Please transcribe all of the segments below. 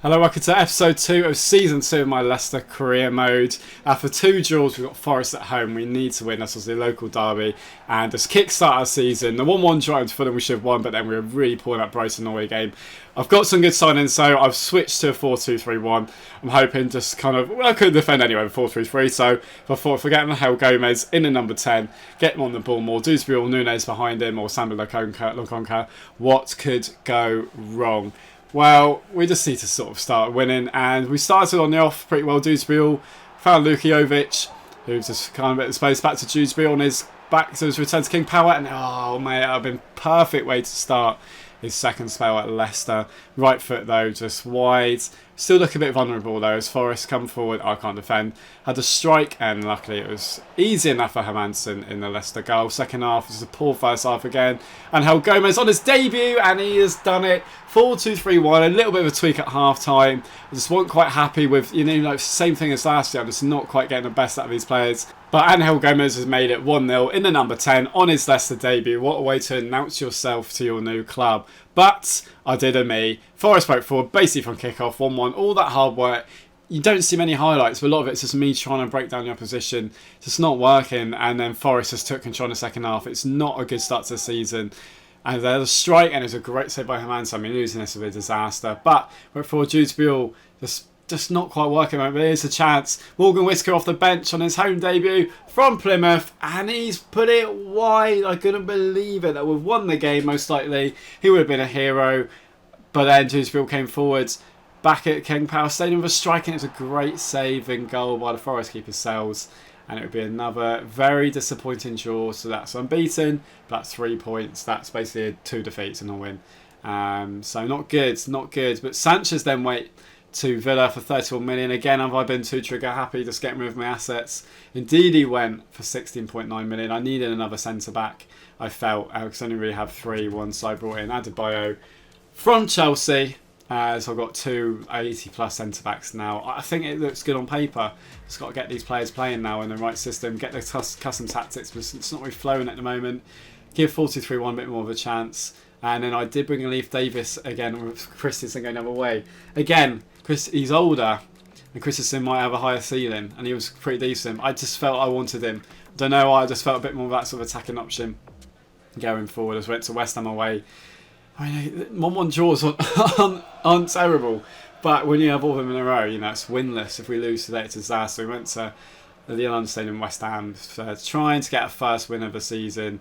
Hello, welcome to episode 2 of season 2 of my Leicester career mode. After 2 draws, we've got Forest at home. We need to win. This was the local derby. And this kickstart our season, the 1-1 draw to Fulham we should have won, but then we were really pulling up Brighton away game. I've got some good signings, so I've switched to a 4-2-3-1. I'm hoping just I could defend anyway with 4-3-3, so I thought if we're getting Angel Gomez in the number 10, get him on the ball more, Dewsbury or Nunes behind him, or Samba Lokonga, what could go wrong? Well, we just need to sort of start winning, and we started on the off pretty well. Dewsbury found Lukijovic, who's just kind of a bit of space back to Dewsbury on his back to his return to King Power, and oh mate, that would have been perfect way to start his second spell at Leicester. Right foot though, just wide. Still look a bit vulnerable though as Forest come forward. I can't defend. Had a strike and luckily it was easy enough for Hermansen in the Leicester goal. Second half was a poor first half again. And Angel Gomez on his debut and he has done it. 4-2-3-1, a little bit of a tweak at half time. I just wasn't quite happy with, like same thing as last year. I'm just not quite getting the best out of these players. But Angel Gomez has made it 1-0 in the number 10 on his Leicester debut. What a way to announce yourself to your new club. But I did a me. Forest broke forward basically from kick-off, 1-1. All that hard work. You don't see many highlights, but a lot of it's just me trying to break down the opposition. It's just not working. And then Forest just took control in the second half. It's not a good start to the season. And there's a strike, and it's a great save by Hermansen. I mean, losing this would be a disaster. But went for Dewsbury, just not quite working. But here's a chance. Morgan Whitaker off the bench on his home debut from Plymouth, and he's put it wide. I couldn't believe it. That would have won the game most likely. He would have been a hero. But then Dewsbury came forwards back at King Power Stadium with a strike, and it's a great save and goal by the Forest keeper Sells. And it would be another very disappointing draw. So that's unbeaten. That's 3 points. That's basically 2 defeats and a win. So not good, not good. But Sanchez then went to Villa for 31 million. Again, have I been too trigger happy just getting rid of my assets? Indeed, he went for 16.9 million. I needed another centre back. I felt because I only really have 3. One side brought in Adebayo from Chelsea. So I've got 2 80 plus centre backs now. I think it looks good on paper. Just got to get these players playing now in the right system, get the custom tactics, but it's not really flowing at the moment. Give 4-2-3-1 a bit more of a chance. And then I did bring in Leif Davis again with Christensen going the other way. Again, he's older and Christensen might have a higher ceiling, and he was pretty decent. I just felt I wanted him. Don't know why, I just felt a bit more of that sort of attacking option going forward. As went to West Ham away. I mean, 1-1 draws aren't terrible, but when you have all of them in a row, it's winless. If we lose today, it's a disaster. We went to the London Stadium in West Ham trying to get a first win of the season,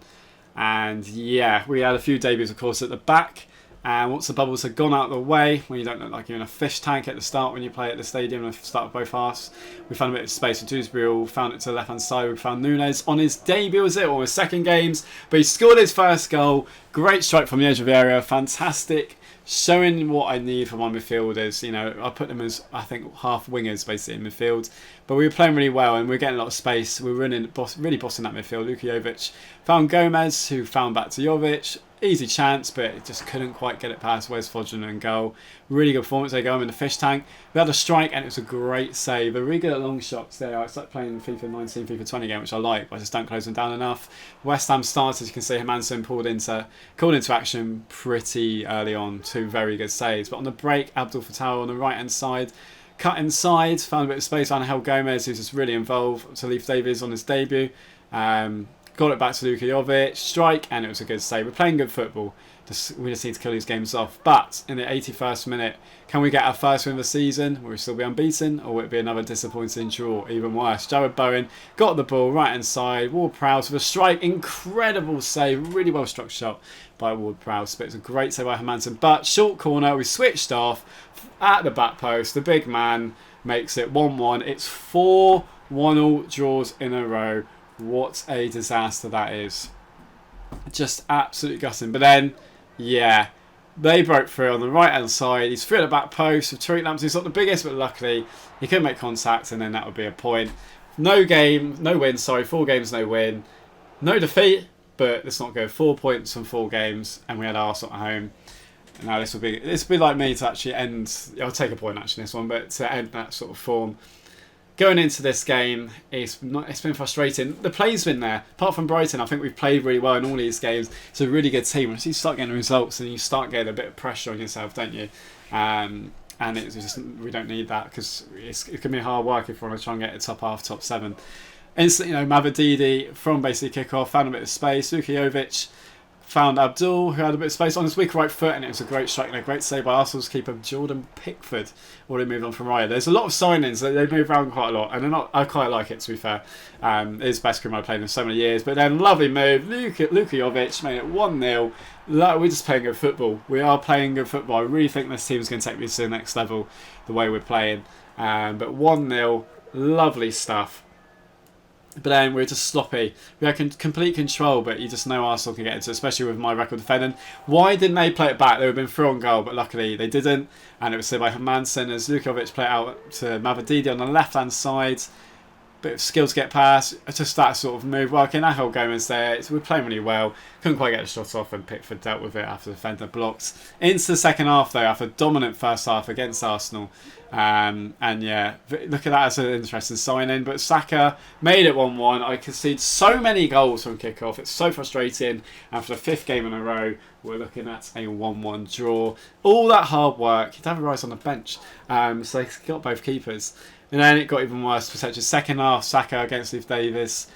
and yeah, we had a few debuts, of course, at the back. And once the bubbles had gone out of the way, when you don't look like you're in a fish tank at the start when you play at the stadium at the start of both halves, we found a bit of space with Dewsbury, found it to the left hand side. We found Nunes on his debut, was it, or his second games, but he scored his first goal. Great strike from the edge of the area, fantastic, showing what I need from my midfielders. I put them as, I think, half wingers basically in midfield, but we were playing really well and we were getting a lot of space. We were really bossing that midfield. Lukijovic found Gomez, who found back to Jovic. Easy chance, but it just couldn't quite get it past Wes Fodgen and goal. Really good performance. They go in the fish tank. We had a strike and it was a great save. They're really good at long shots there. I started playing FIFA 19, FIFA 20 game, which I like, but I just don't close them down enough. West Ham started, as you can see, Hermansen called into action pretty early on. 2 very good saves. But on the break, Abdul Fattah on the right hand side, cut inside, found a bit of space on Angel Gomez, who's just really involved. To Leif Davis on his debut. Got it back to Lukijovic, strike, and it was a good save. We're playing good football. We just need to kill these games off. But in the 81st minute, can we get our first win of the season? Will we still be unbeaten? Or will it be another disappointing draw? Even worse. Jared Bowen got the ball right hand side. Ward-Prowse with a strike. Incredible save. Really well struck shot by Ward-Prowse. But it's a great save by Hermansen. But short corner, we switched off at the back post. The big man makes it 1-1. It's 4 1-all draws in a row. What a disaster that is. Just absolutely gutting. But then, yeah, they broke through on the right hand side. He's through at the back post with Tariq Lamptey. He's not the biggest, but luckily he couldn't make contact, and then that would be a point. No win, 4 games, no win. No defeat, but let's not go 4 points from 4 games, and we had Arsenal at home. And now this would be like me to actually end. I'll take a point actually in this one, but to end that sort of form. Going into this game, it's been frustrating. The play's been there. Apart from Brighton, I think we've played really well in all these games. It's a really good team. Once you start getting results and you start getting a bit of pressure on yourself, don't you? And and it's just we don't need that because it can be hard work if we want to try and get a top half, top 7. Instantly, Mavadidi from basically kick-off, found a bit of space. Lukajovic found Abdul, who had a bit of space on his weak right foot, and it was a great strike and a great save by Arsenal's keeper Jordan Pickford. Already moved on from Raya. There's a lot of signings. They move around quite a lot, and I quite like it, to be fair. It's the best crew I've played in so many years. But then, lovely move. Lukajovic made it 1-0. We're just playing good football. We are playing good football. I really think this team's going to take me to the next level, the way we're playing. But 1-0, lovely stuff. But then we're just sloppy. We had complete control, but you just know Arsenal can get into it, especially with my record defending. Why didn't they play it back? They would have been through on goal, but luckily they didn't. And it was saved by Hermansen as Lukajovic played out to Mavadidi on the left-hand side. Bit of skill to get past. Just that sort of move working. Angel Gomez there. We're playing really well. Couldn't quite get the shot off, and Pickford dealt with it after the defender blocked. Into the second half, though, after a dominant first half against Arsenal. And yeah, look at that as an interesting signing. But Saka made it 1-1. I concede so many goals from kickoff. It's so frustrating. And for the 5th game in a row, we're looking at a 1-1 draw. All that hard work. David Rice on the bench. So they got both keepers. And then it got even worse. Potentially second half, Saka against Leif Davis.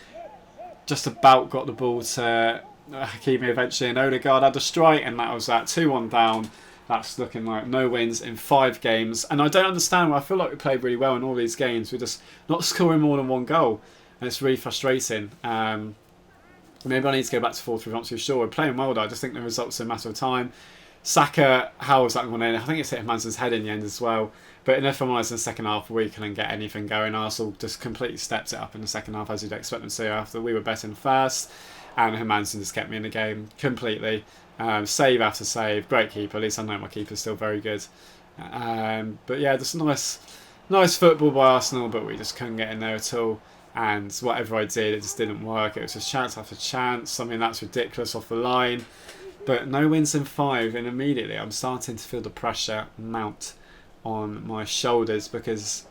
Just about got the ball to Hakimi eventually. And Odegaard had a strike, and that was that. 2-1 down. That's looking like no wins in 5 games. And I don't understand why. I feel like we played really well in all these games. We're just not scoring more than 1 goal. And it's really frustrating. Maybe I need to go back to 4-3 once we're sure. We're playing well, though. I just think the results are a matter of time. Saka, how was that one in? I think it's hit Manson's head in the end as well. But if I'm honest, in the second half, we couldn't get anything going. Arsenal just completely stepped it up in the second half, as you'd expect them to, after we were better in first. And Hermansen just kept me in the game completely. Save after save. Great keeper. At least I know my keeper's still very good. But yeah, just nice football by Arsenal, but we just couldn't get in there at all. And whatever I did, it just didn't work. It was just chance after chance. I mean, that's ridiculous off the line. But no wins in 5, and immediately I'm starting to feel the pressure mount on my shoulders, because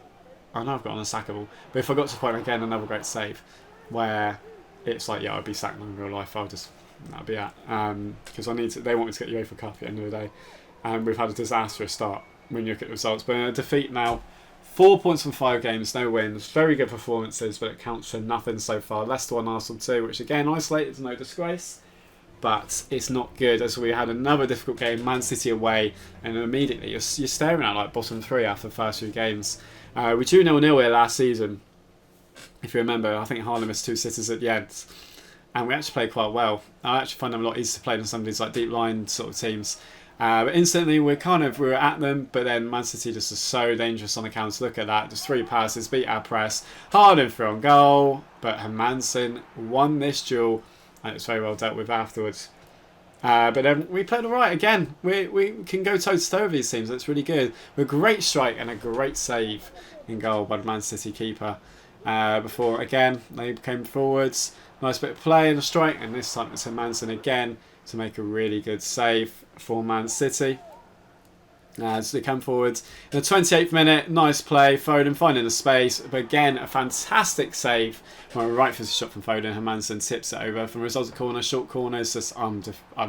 I know I've got on a sackable, but if I got to the point again, another great save where it's like, yeah, I'd be sacked in real life. That'd be at because they want me to get UEFA Cup at the end of the day, and we've had a disastrous start when you look at the results. But in a defeat now, 4 points from 5 games, no wins, very good performances, but it counts for nothing so far. Leicester 1, Arsenal 2, which again isolated, no disgrace. But it's not good, as we had another difficult game, Man City away, and immediately you're staring at like bottom 3 after the first few games. We drew 0-0 here last season, if you remember. I think Haaland missed 2 sitters at the end, and we actually played quite well. I actually find them a lot easier to play than some of these like deep line sort of teams. But instantly we were at them, but then Man City just is so dangerous on the counter. Look at that, just 3 passes, beat our press, Haaland through on goal, but Hermansen won this duel. And it's very well dealt with afterwards. But then we played alright again. We can go toe-to-toe with these teams. That's really good. With a great strike and a great save in goal by the Man City keeper. Before, again, they came forwards. Nice bit of play and a strike. And this time it's Hermansen again to make a really good save for Man City. As they come forwards in the 28th minute, nice play, Foden finding the space, but again a fantastic save. Right for the shot from Foden, Hermansen tips it over from a result of corner, short corners. Just I'm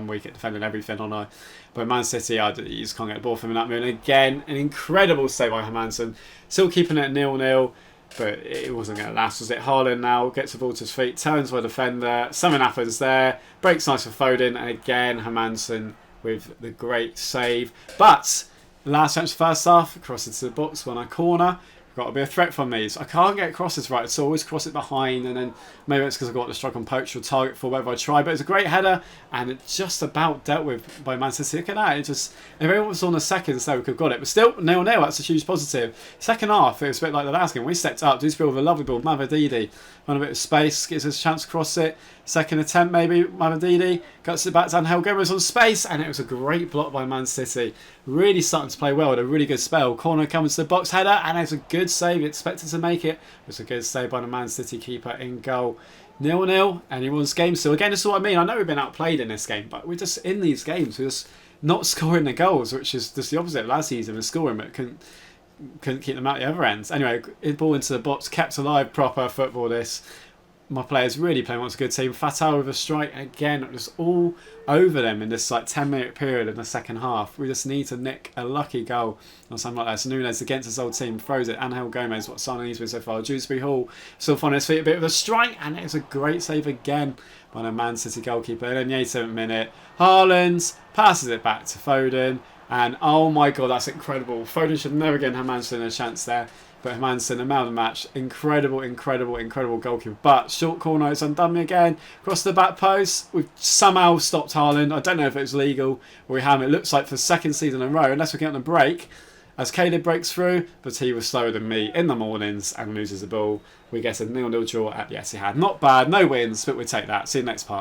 weak at defending everything on I. But Man City, you just can't get the ball from him in that moment. Again, an incredible save by Hermansen, still keeping it 0-0. But it wasn't going to last, was it? Haaland now gets the ball to his feet, turns by the defender, something happens there, breaks nice for Foden, and again Hermansen with the great save. But last chance first half, cross into the box, won a corner. Got to be a threat from these. I can't get crosses right, so I always cross it behind, and then maybe it's because I've got the strike on poach or target for whatever I try. But it's a great header, and it just about dealt with by Man City. Look at that. It just, if everyone was on the seconds there, we could have got it. But still, 0-0, that's a huge positive. Second half, it was a bit like the last game. We stepped up, do with a lovely ball. Mavadidi on a bit of space, gives us a chance to cross it. Second attempt, maybe. Mavadidi cuts it back to Angel Gomez on space, and it was a great block by Man City. Really starting to play well with a really good spell. Corner comes to the box header, and it's a good save. You expected to make it. It was a good save by the Man City keeper in goal. 0-0, and he won game still. Again, this is what I mean. I know we've been outplayed in this game, but we're just in these games. We're just not scoring the goals, which is just the opposite of last season. We're scoring, but couldn't keep them out the other ends. Anyway, ball into the box, kept alive, proper football this. my players really playing what's a good team. Fatal with a strike, and again, just all over them in this like 10-minute period in the second half. We just need to nick a lucky goal or something like that. So Nunes against his old team throws it. Angel Gomez, what Sana needs to so far. Dewsbury Hall still on his feet a bit with a strike, and it's a great save again by the Man City goalkeeper. And in the 87th minute, Haaland passes it back to Foden. And oh my god, that's incredible. Foden should never again have Manchester a chance there. But Manson, the man of the match, incredible goalkeeper. But short corner, it's undone me again. Across the back post, we've somehow stopped Haaland. I don't know if it was legal or we haven't. It looks like for the second season in a row, unless we get on a break, as Caleb breaks through, but he was slower than me in the mornings and loses the ball. We get a 0-0 draw at the Etihad. Not bad, no wins, but we take that. See you next part.